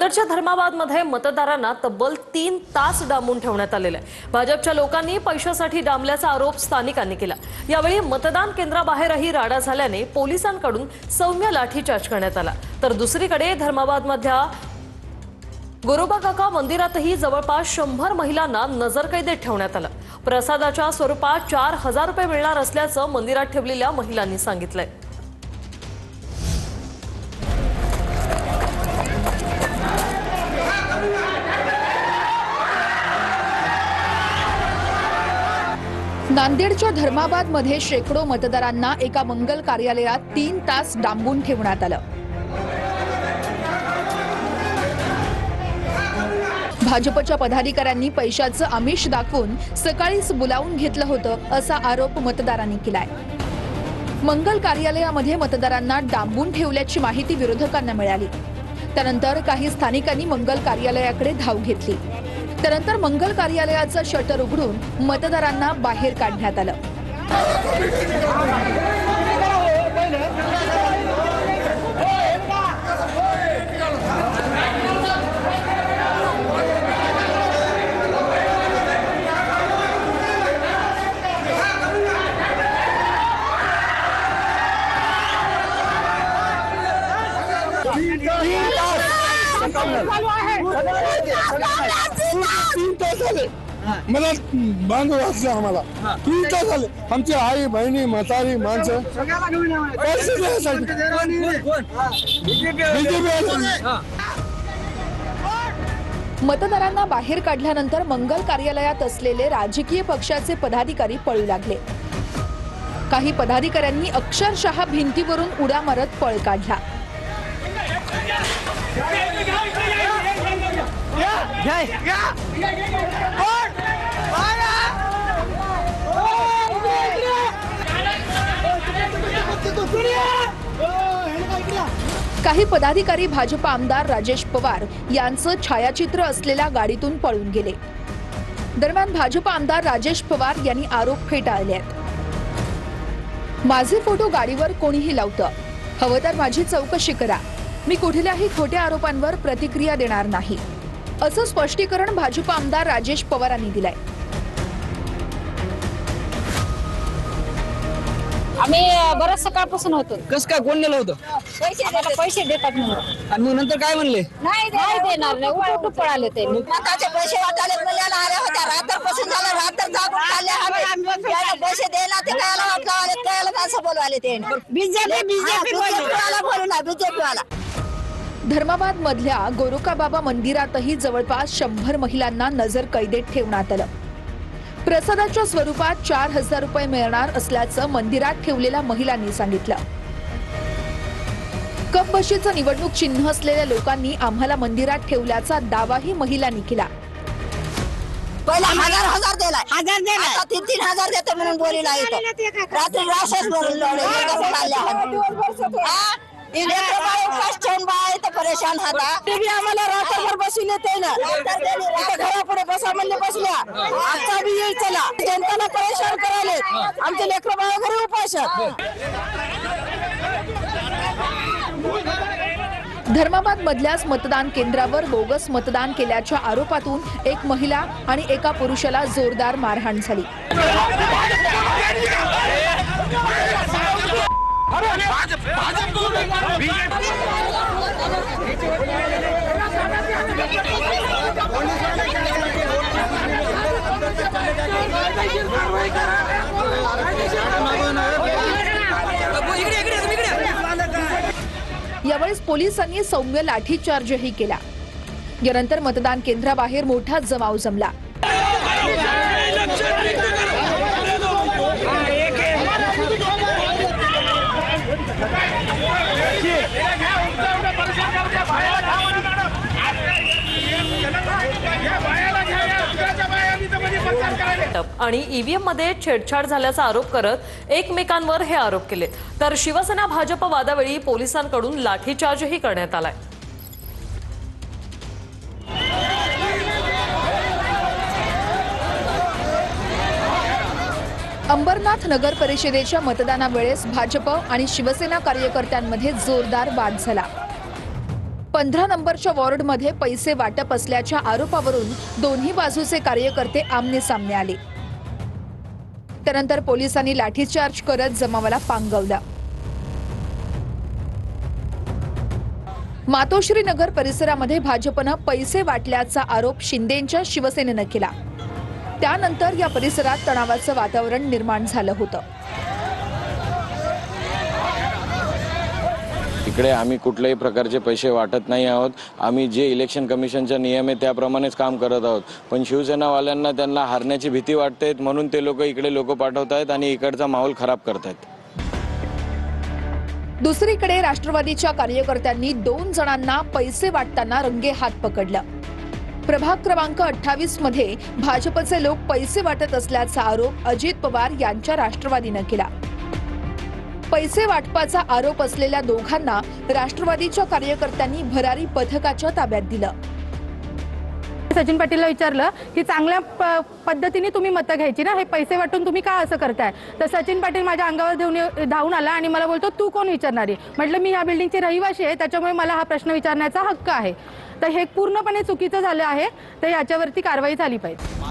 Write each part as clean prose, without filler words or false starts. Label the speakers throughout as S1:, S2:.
S1: नांदेडच्या धर्माबादमध्ये मतदारांना तब्बल 3 तास डांबून ठेवण्यात आलेले आहे। भाजपच्या लोकांनी पैशासाठी डांबल्याचा आरोप स्थानिकांनी केला। यावेळी मतदान केंद्राबाहेरही राडा झाल्याने पोलिसांकडून सौम्य लाठीचार्ज करण्यात आला। तर दुसरीकडे धर्माबादमधल्या गोरोबा काका मंदिरातही जवळपास 100 महिलांना नजरकैदेत ठेवण्यात आलं। प्रसादाच्या स्वरूपात 4000 रुपये मिळणार असल्याचं मंदिरात ठेवलेल्या महिलांनी सांगितलंय।
S2: नांदेडच्या धर्माबादमध्ये शेकडो मतदारांना एका मंगल कार्यालयात 3 तास डांबून ठेवण्यात आलं। भाजपच्या पदाधिकाऱ्यांनी पैशाचं आमिष दाखवून सकाळीच बोलावून घेतलं होतं असा आरोप मतदारांनी केलाय। मंगल कार्यालयामध्ये मतदारांना डांबून ठेवल्याची माहिती विरोधकांना मिळाली। त्यानंतर काही स्थानिकांनी मंगल कार्यालयाकडे धाव घेतली। त्यानंतर मंगल कार्यालयाचं शटर उघडून मतदारांना बाहेर काढण्यात आलं।
S3: मला बांधव असले आम्हाला 3 तास झाले। आमची आई बहिणी म्हातारी माणसं पैसे द्यायसाठी
S2: मतदारांना बाहेर काढल्यानंतर मंगल कार्यालयात असलेले राजकीय पक्षाचे पदाधिकारी पळू लागले। काही पदाधिकाऱ्यांनी अक्षरशः भिंतीवरून उड्या मारत पळ काढला। काही पदाधिकारी भाजप आमदार राजेश पवार यांचं छायाचित्र असलेल्या गाडीतून पळून गेले। दरम्यान भाजप आमदार राजेश पवार यांनी आरोप फेटाळले आहेत। माझे फोटो गाडीवर कोणीही लावतं, हवं तर माझी चौकशी करा, मी कुठल्याही खोट्या आरोपांवर प्रतिक्रिया देणार नाही, असं स्पष्टीकरण भाजप आमदार राजेश पवारांनी दिलंय।
S4: आम्ही बरंच सकाळपासून होतो।
S5: कस काय कोण नेलं होतं?
S4: पैसे देतात म्हणून।
S5: आणि मग नंतर काय म्हणले?
S4: नाही देणार नाही, उठून पळाले ते।
S6: मताचे पैसे वाटायला मुलाला आल्या होत्या, रात्रपासून झालं, रात्र जागून खाल्ले आम्ही। त्याला पैसे द्यायला ते कायला वाटलं आले, त्याला माणसं बोलवाले ते बीजेपी वाला बोलू ना, बीजेपी वाला।
S2: धर्माबाद मधल्या गोरोकाबाबा मंदिरातही जवळपास 100 महिलांना नजर कैदेत ठेवण्यात आलं। प्रसादाच्या स्वरूपात 4000 रुपये मिळणार असल्याचं मंदिरात ठेवलेल्या महिलांनी सांगितलं। कपबशीचं निवडणूक चिन्ह असलेल्या लोकांनी आम्हाला मंदिरात ठेवल्याचा दावाही महिलांनी केला।
S6: पहिला 1000 दिलाय, आता 3-3000 देतो म्हणून बोलीला येतो। रात्री राशेच भरून परेशान होता। आम्हाला रात्रभर बसून येते ना, घरापुढे बसा म्हणले बसल्या। आजचा बी येईल चला, जनताला परेशान करायले, आमचे लेकरं बाळ घरी उपास।
S2: धर्माबाद मधल्याच मतदान केंद्रावर बोगस मतदान केल्याच्या आरोपातून एक महिला आणि एका पुरुषाला जोरदार मारहाण झाली। यावेळी पोलिसांनी सौम्य लाठीचार्जही केला। यानंतर मतदान केंद्राबाहेर मोठा जमाव जमला।
S1: आणि ईव्हीएम मध्ये छेडछाड झाल्याचा आरोप करत एकमेकांवर हे आरोप केले। तर शिवसेना भाजप वादावेळी पोलिसांकडून लाठीचार्जही करण्यात आलाय।
S2: अंबरनाथ नगर परिषदेच्या मतदानावेळेस भाजप आणि शिवसेना कार्यकर्त्यांमध्ये जोरदार वाद झाला। 15 नंबरच्या वॉर्डमध्ये पैसे वाटप असल्याच्या आरोपावरून दोन्ही बाजूचे कार्यकर्ते आमने सामने आले. त्यानंतर पोलिसांनी लाठीचार्ज करत जमावाला पांगवलं. मातोश्री नगर परिसरामध्ये भाजपनं पैसे वाटल्याचा आरोप शिंदेंच्या शिवसेनेनं केला. त्यानंतर या परिसरात तणावाचं वातावरण निर्माण झालं होतं.
S7: इकडे आम्ही कुठल्याही प्रकारचे पैसे वाटत नाही आहोत. आम्ही जे इलेक्शन कमिशनचा नियम आहे त्याप्रमाणेच काम करत आहोत. पण शिवसेनावाल्यांना त्यांना हारण्याची भीती वाटते म्हणून ते लोक इकडे लोक पाठवत आहेत आणि इकडचा माहोल खराब करत आहेत.
S2: दुसरीकडे राष्ट्रवादीच्या कार्यकर्त्यांनी 2 जणांना पैसे वाटताना रंगेहात पकडलं. प्रभाग क्रमांक 28 मध्ये भाजपचे लोक पैसे वाटत असल्याचा आरोप अजित पवार यांच्या राष्ट्रवादीनं केला. पैसे वाटपाचा आरोप असलेल्या दोघांना राष्ट्रवादीच्या कार्यकर्त्यांनी भरारी पथकाच्या ताब्यात दिलं.
S8: सचिन पाटीलला विचारलं की चांगल्या पद्धतीने तुम्ही मतं घ्यायची ना, हे पैसे वाटून तुम्ही का असं करताय? तर सचिन पाटील माझ्या अंगावर धावून आला आणि मला बोलतो तू कोण विचारणारी? म्हटलं मी ह्या बिल्डिंगची रहिवाशी आहे, त्याच्यामुळे मला हा प्रश्न विचारण्याचा हक्क आहे. तर हे पूर्णपणे चुकीचं झालं आहे, तर याच्यावरती कारवाई झाली पाहिजे.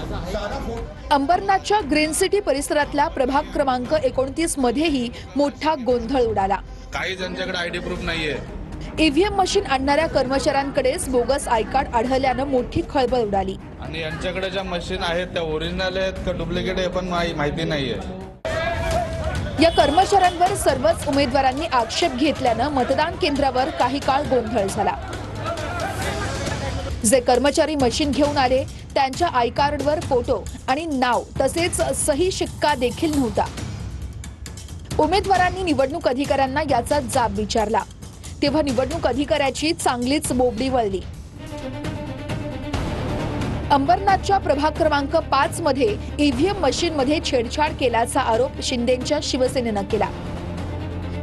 S2: अंबरनाथच्या ग्रीन सिटी परिसरातल्या प्रभाग क्रमांक 29 मध्येही मोठा गोंधळ उडाला.
S9: काही ज्यांच्याकडे आयडी प्रूफ नाहीये,
S2: ईव्हीएम मशीन आणणाऱ्या कर्मचाऱ्यांकडेच बोगस आय कार्ड आढळल्यानं मोठी खळबळ उडाली.
S9: आणि यांच्याकडे ज्या मशीन आहेत त्या ओरिजिनल आहेत का डुप्लिकेट आहे पण माहिती नाहीये.
S2: या कर्मचाऱ्यांवर सर्वच उमेदवारांनी आक्षेप घेतल्यानं मतदान केंद्रावर काही काळ गोंधळ झाला. जे कर्मचारी मशीन घेऊन आले त्यांच्या आय कार्डवर फोटो आणि नाव तसेच सही शिक्का देखील नव्हता. उमेदवारांनी निवडणूक अधिकाऱ्यांना याचा जाब विचारला तेव्हा निवडणूक अधिकाऱ्याची चांगलीच बोबडी वळली. अंबरनाथच्या प्रभाग क्रमांक 5 मध्ये ईव्हीएम मशीन मध्ये छेडछाड केल्याचा आरोप शिंदेंच्या शिवसेनेनं केला.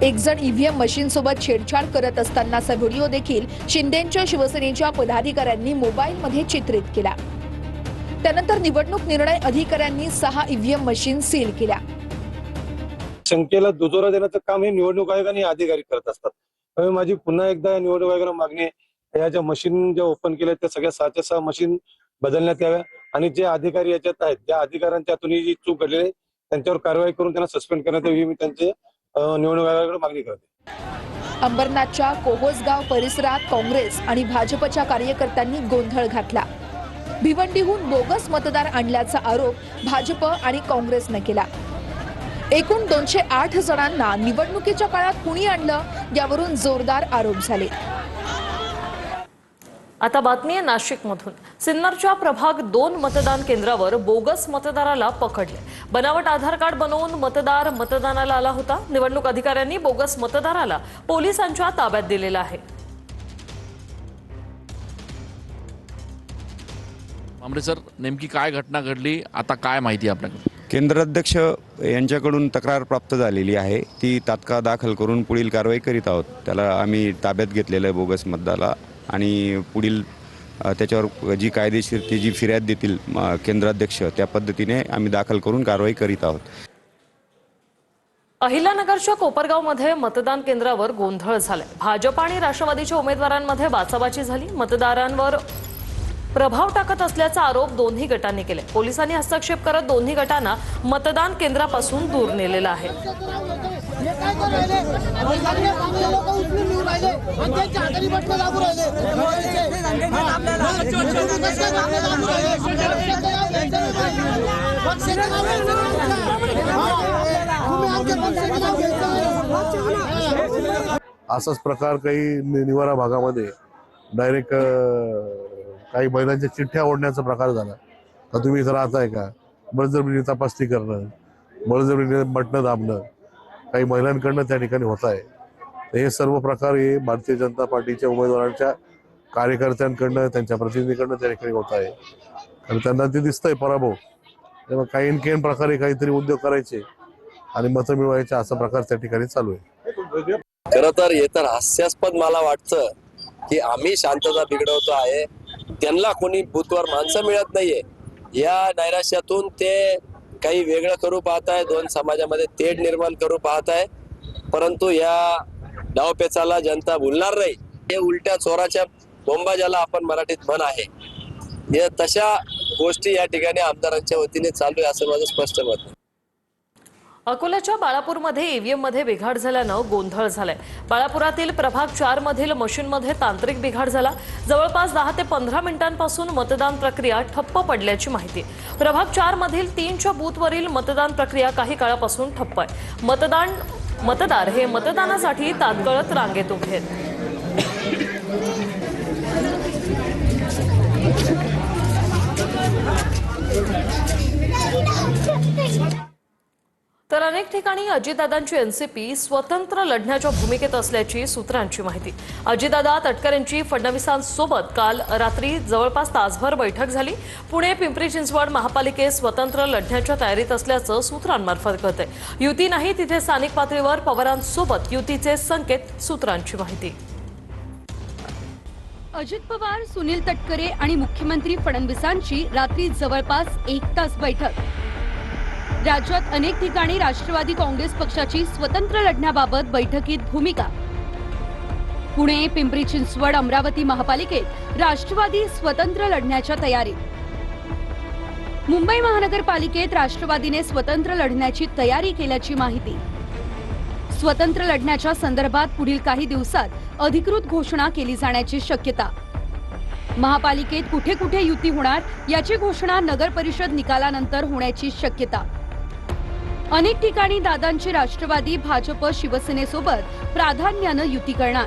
S2: एक जण ईव्हीएम मशीन सोबत छेडछाड करत असतानाचा व्हिडिओ देखील शिंदेंच्या शिवसेनेच्या पदाधिकाऱ्यांनी मोबाईलमध्ये चित्रित केला. त्यानंतर निवडणूक निर्णय अधिकाऱ्यांनी 6 ईव्हीएम मशीन सील केल्या.
S10: शंकेला दुजोरा देण्याचं काम हे निवडणूक आयोग आणि अधिकारी करत असतात. त्यामुळे माझी पुन्हा एकदा निवडणूक आयोगाला मागणी आहे, या ज्या मशीन ज्या ओपन केल्या त्या सगळ्या 6च्या 6 मशीन बदलण्यात याव्या आणि जे अधिकारी याच्यात आहेत त्या अधिकाऱ्यांच्या हातून जी चूक घडलेली आहे त्यांच्यावर कारवाई करून त्यांना सस्पेंड करण्यात यावी, मी त्यांचे निवडणूक आयोगाकडे मागणी करते.
S2: अंबरनाथच्या कोहोसगाव परिसरात काँग्रेस आणि भाजपच्या कार्यकर्त्यांनी गोंधळ घातला. भिवंडीहून बोगस मतदार आणल्याचा आरोप भाजप आणि काँग्रेसनं केला. एकूण 208 जणांना निवडणुकीच्या काळात कुणी आणलं यावरून जोरदार आरोप झाले.
S1: आता बातमी आहे नाशिकमधून. सिन्नरच्या प्रभाग 2 मतदान केंद्रावर बोगस मतदाराला पकडले. बनावट आधार कार्ड बनवून मतदार मतदानाला आला होता. निवडणूक अधिकाऱ्यांनी बोगस मतदाराला पोलिसांच्या ताब्यात दिलेला आहे.
S11: सर, नेमकी काय घटना घडली, आता काय माहिती आपल्याकडे?
S12: केंद्राध्यक्ष यांच्याकडून तक्रार प्राप्त झालेली आहे, ती तात्काळ दाखल करून पुढील कारवाई करीत आहोत. त्याला आम्ही ताब्यात घेतलेलं आहे बोगस मतदाराला आणि पुढील त्याच्यावर जी कायदेशीर ती जी फिर्याद देतील केंद्राध्यक्ष त्या पद्धतीने आम्ही दाखल करून कारवाई करीत आहोत.
S1: अहिल्यानगरच्या कोपरगावमध्ये मतदान केंद्रावर गोंधळ झालाय. भाजप आणि राष्ट्रवादीच्या उमेदवारांमध्ये बाचाबाची झाली. मतदारांवर प्रभाव टाकत असल्याचा आरोप दोन्ही गटांनी केले. पोलिसांनी हस्तक्षेप करत दोन्ही गटांना मतदान केंद्रापासून दूर नेलेलं आहे.
S13: असाच प्रकार काही निवारा भागामध्ये डायरेक्ट काही महिलांच्या चिठ्ठ्या ओढण्याचा प्रकार झाला. तर तुम्ही इथं राहताय का, बळजबरीने तपासणी करणं, बळजबरीने बटणं दाबणं काही महिलांकडनं त्या ठिकाणी होत आहे. तर हे सर्व प्रकार हे भारतीय जनता पार्टीच्या उमेदवारांच्या कार्यकर्त्यांकडनं त्यांच्या प्रतिनिधीकडनं त्या ठिकाणी होत आहे. आणि त्यांना ते दिसतंय पराभव, तेव्हा काही इनकेन प्रकारे काहीतरी उद्योग करायचे आणि मतं मिळवायचे असा प्रकार त्या ठिकाणी चालू आहे.
S14: खरं तर हे तर हास्यास्पद मला वाटतं की आम्ही शांतता बिघडवतो आहे, त्यांना कोणी बूथवर माणसं मिळत नाहीये. या नैराश्यातून ते काही वेगळं करू पाहत आहे, 2 समाजामध्ये तेढ निर्माण करू पाहत आहे. परंतु या डावपेचाला जनता भुलणार नाही. हे उलट्या चोराच्या बोंबा ज्याला आपण मराठीत म्हण आहे, या तशा गोष्टी या ठिकाणी आमदारांच्या वतीने चालू आहे असं माझं स्पष्ट मत आहे.
S1: अकोल्याच्या बाळापूरमध्ये ईव्हीएम मध्ये बिघाड झाल्यानं गोंधळ झालाय. बाळापुरातील प्रभाग 4 मधील मशीनमध्ये तांत्रिक बिघाड झाला. जवळपास 10 ते 15 मिनिटांपासून मतदान प्रक्रिया ठप्प पडल्याची माहिती. प्रभाग 4 मधील 3च्या बूथवरील मतदान प्रक्रिया काही काळापासून ठप्प आहे. मतदार हे मतदानासाठी तात्काळच रांगेत उभे आहेत. तर अनेक ठिकाणी अजितदादांची एनसीपी स्वतंत्र लढण्याच्या भूमिकेत असल्याची सूत्रांची माहिती. अजितदादा तटकरेंची फडणवीसांसोबत काल रात्री जवळपास तासभर बैठक झाली. पुणे पिंपरी चिंचवड महापालिकेत स्वतंत्र लढण्याच्या तयारीत असल्याचं सूत्रांमार्फत कळतंय. युती नाही तिथे स्थानिक पातळीवर पवारांसोबत युतीचे संकेत, सूत्रांची माहिती.
S2: अजित पवार, सुनील तटकरे आणि मुख्यमंत्री फडणवीसांची रात्री जवळपास 1 तास बैठक. राज्यात अनेक ठिकाणी राष्ट्रवादी काँग्रेस पक्षाची स्वतंत्र लढण्याबाबत बैठकीत भूमिका. पुणे, पिंपरी चिंचवड, अमरावती महापालिकेत राष्ट्रवादी स्वतंत्र लढण्याच्या तयारीत. मुंबई महानगरपालिकेत राष्ट्रवादीने स्वतंत्र लढण्याची तयारी केल्याची माहिती. स्वतंत्र लढण्याच्या संदर्भात पुढील काही दिवसात अधिकृत घोषणा केली जाण्याची शक्यता. महापालिकेत कुठे कुठे युती होणार याची घोषणा नगर परिषद निकालानंतर होण्याची शक्यता. अनेक ठिकाणी दादांची राष्ट्रवादी भाजप शिवसेनेसोबत प्राधान्यानं युती करणार.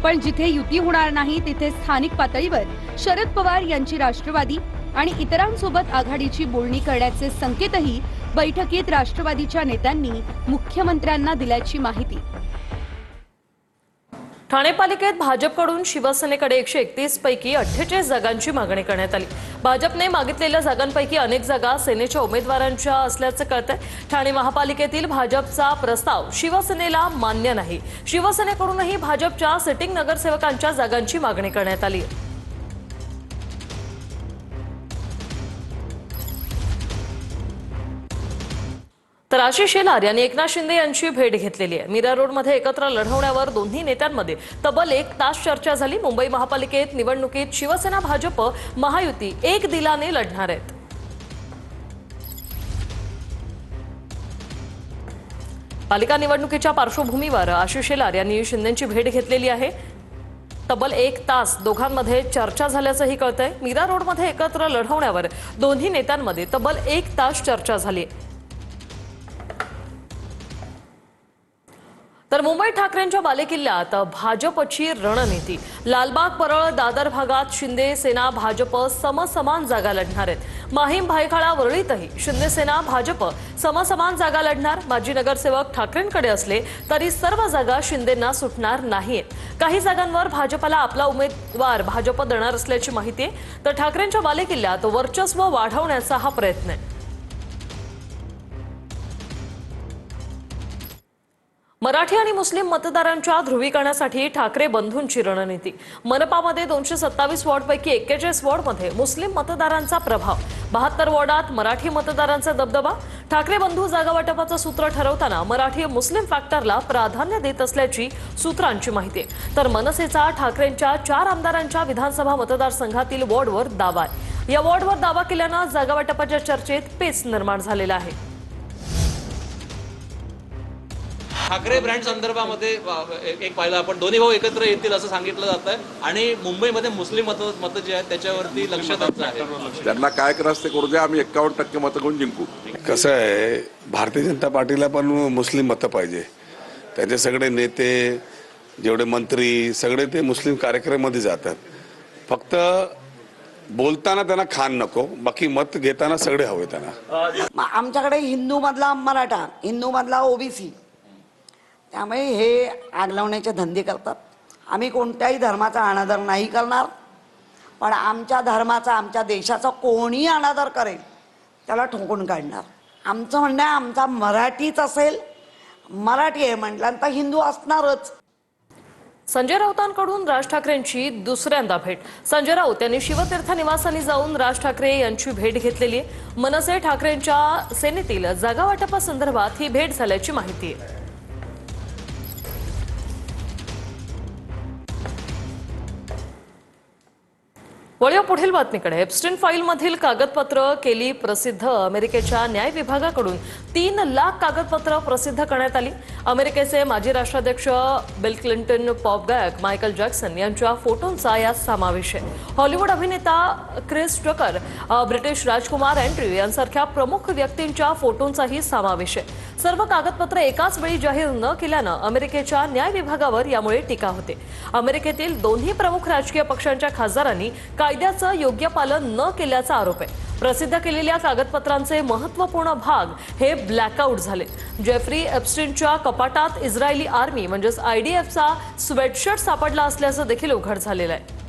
S2: पण जिथे युती होणार नाही तिथे स्थानिक पातळीवर शरद पवार यांची राष्ट्रवादी आणि इतरांसोबत आघाडीची बोलणी करण्याचे संकेतही बैठकीत राष्ट्रवादीच्या नेत्यांनी मुख्यमंत्र्यांना दिल्याची माहिती.
S1: ठाणे पालिकेत भाजपकडून शिवसेनेकडे 131 पैकी 48 जागांची मागणी करण्यात आली. भाजपने मागितलेल्या जागांपैकी अनेक जागा सेनेच्या उमेदवारांच्या असल्याचं कळतंय. ठाणे महापालिकेतील भाजपचा प्रस्ताव शिवसेनेला मान्य नाही. शिवसेनेकडूनही भाजपच्या सिटिंग नगरसेवकांच्या जागांची मागणी करण्यात आली. तर आशिष शेलार यांनी एकनाथ शिंदे यांची भेट घेतलेली आहे. मीरा रोडमध्ये एकत्र लढवण्यावर दोन्ही नेत्यांमध्ये तब्बल 1 तास चर्चा झाली. मुंबई महापालिकेत निवडणुकीत शिवसेना भाजप महायुती एक दिलाने लढणार आहेत. पालिका निवडणुकीच्या पार्श्वभूमीवर आशिष शेलार यांनी शिंदेंची भेट घेतलेली आहे. तब्बल 1 तास दोघांमध्ये चर्चा झाल्याचंही कळतंय. मीरा रोडमध्ये एकत्र लढवण्यावर दोन्ही नेत्यांमध्ये तब्बल 1 तास चर्चा झाली. तर मुंबई ठाकरेंच्या बालेकिल्ल्यात भाजपची रणनीती. लालबाग, परळ, दादर भागात शिंदे सेना भाजप समसमान जागा लढणार आहेत. माहीम, भायखळा, वरळीतही शिंदे सेना भाजप समसमान जागा लढणार. माजी नगरसेवक ठाकरेंकडे असले तरी सर्व जागा शिंदेंना सुटणार नाहीत. काही जागांवर भाजपला आपला उमेदवार भाजप देणार असल्याची माहिती आहे. तर ठाकरेंच्या बालेकिल्ल्यात वर्चस्व वाढवण्याचा हा प्रयत्न आहे. मराठी आणि मुस्लिम मतदारांच्या ध्रुवीकरणासाठी ठाकरे बंधूंची रणनीती. मनपामध्ये 227 वॉर्डपैकी 41 वॉर्डमध्ये मुस्लिम मतदारांचा प्रभाव. 72 वॉर्डात मराठी मतदारांचा दबदबा. ठाकरे बंधू जागा वाटपाचं सूत्र ठरवताना मराठी मुस्लिम फॅक्टरला प्राधान्य देत असल्याची सूत्रांची माहिती आहे. तर मनसेचा ठाकरेंच्या 4 आमदारांच्या विधानसभा मतदारसंघातील वॉर्डवर दावा आहे. या वॉर्डवर दावा केल्यानं जागा वाटपाच्या चर्चेत पेच निर्माण झालेला आहे.
S15: ठाकरे ब्रँड संदर्भामध्ये एक पाहिलं आपण, दोन्ही भाऊ एकत्र येतील असं सांगितलं जात आहे आणि मुंबईमध्ये मुस्लिम मतं जे आहेत त्याच्यावरती लक्ष द्यायचं आहे.
S16: त्यांना काय करायचं ते करू द्या, आम्ही 51% मतं घेऊन जिंकू. कसं आहे, भारतीय जनता पार्टीला पण मुस्लिम मतं पाहिजे. त्यांचे सगळे नेते, जेवढे मंत्री, सगळे ते मुस्लिम कार्यक्रमामध्ये जातात. फक्त बोलताना त्यांना खान नको, बाकी मत घेताना सगळे हवे त्यांना.
S6: आमच्याकडे हिंदू मधला मराठा, हिंदू मधला ओबीसी, त्यामुळे हे आग लावण्याचे धंदे करतात. आम्ही कोणत्याही धर्माचा अनादर नाही करणार, पण आमच्या धर्माचा, आमच्या देशाचा कोणी अनादर करेल त्याला ठोकून काढणार. आमचं म्हणणं आहे, आमचा मराठीच असेल, मराठी आहे म्हटल्यानंतर हिंदू असणारच.
S1: संजय राऊतांकडून राज ठाकरेंची दुसऱ्यांदा भेट. संजय राऊत यांनी शिवतीर्थ निवासानी जाऊन राज ठाकरे यांची भेट घेतलेली आहे. मनसे ठाकरेंच्या सेनेतील जागा वाटपासंदर्भात ही भेट झाल्याची माहिती आहे. वळूया पुढील बातमीकडे. एप्स्टीन फाईलमधील कागदपत्र केली प्रसिद्ध. अमेरिकेच्या न्याय विभागाकडून 3 लाख कागदपत्र प्रसिद्ध करण्यात आली. अमेरिकेचे माजी राष्ट्राध्यक्ष बिल क्लिंटन, पॉप गायक मायकल जॅक्सन यांच्या फोटोंचा यात समावेश आहे. हॉलिवूड अभिनेता क्रिस टकर, ब्रिटिश राजकुमार अँड्र्यू यांसारख्या प्रमुख व्यक्तींच्या फोटोंचाही समावेश आहे. सर्व कागदपत्र एकाच वेळी जाहीर न केल्यानं अमेरिकेच्या न्याय विभागावर यामुळे टीका होते. अमेरिकेतील दोन्ही प्रमुख राजकीय पक्षांच्या खासदारांनी कायद्याचं योग्य पालन न केल्याचा आरोप आहे. प्रसिद्ध केलेल्या कागदपत्रांचे महत्त्वपूर्ण भाग हे ब्लॅकआउट झाले. जेफ्री एप्स्टीनच्या कपाटात इस्रायली आर्मी म्हणजेच IDFचा स्वेटशर्ट सापडला असल्याचं देखील उघड झालेलं आहे.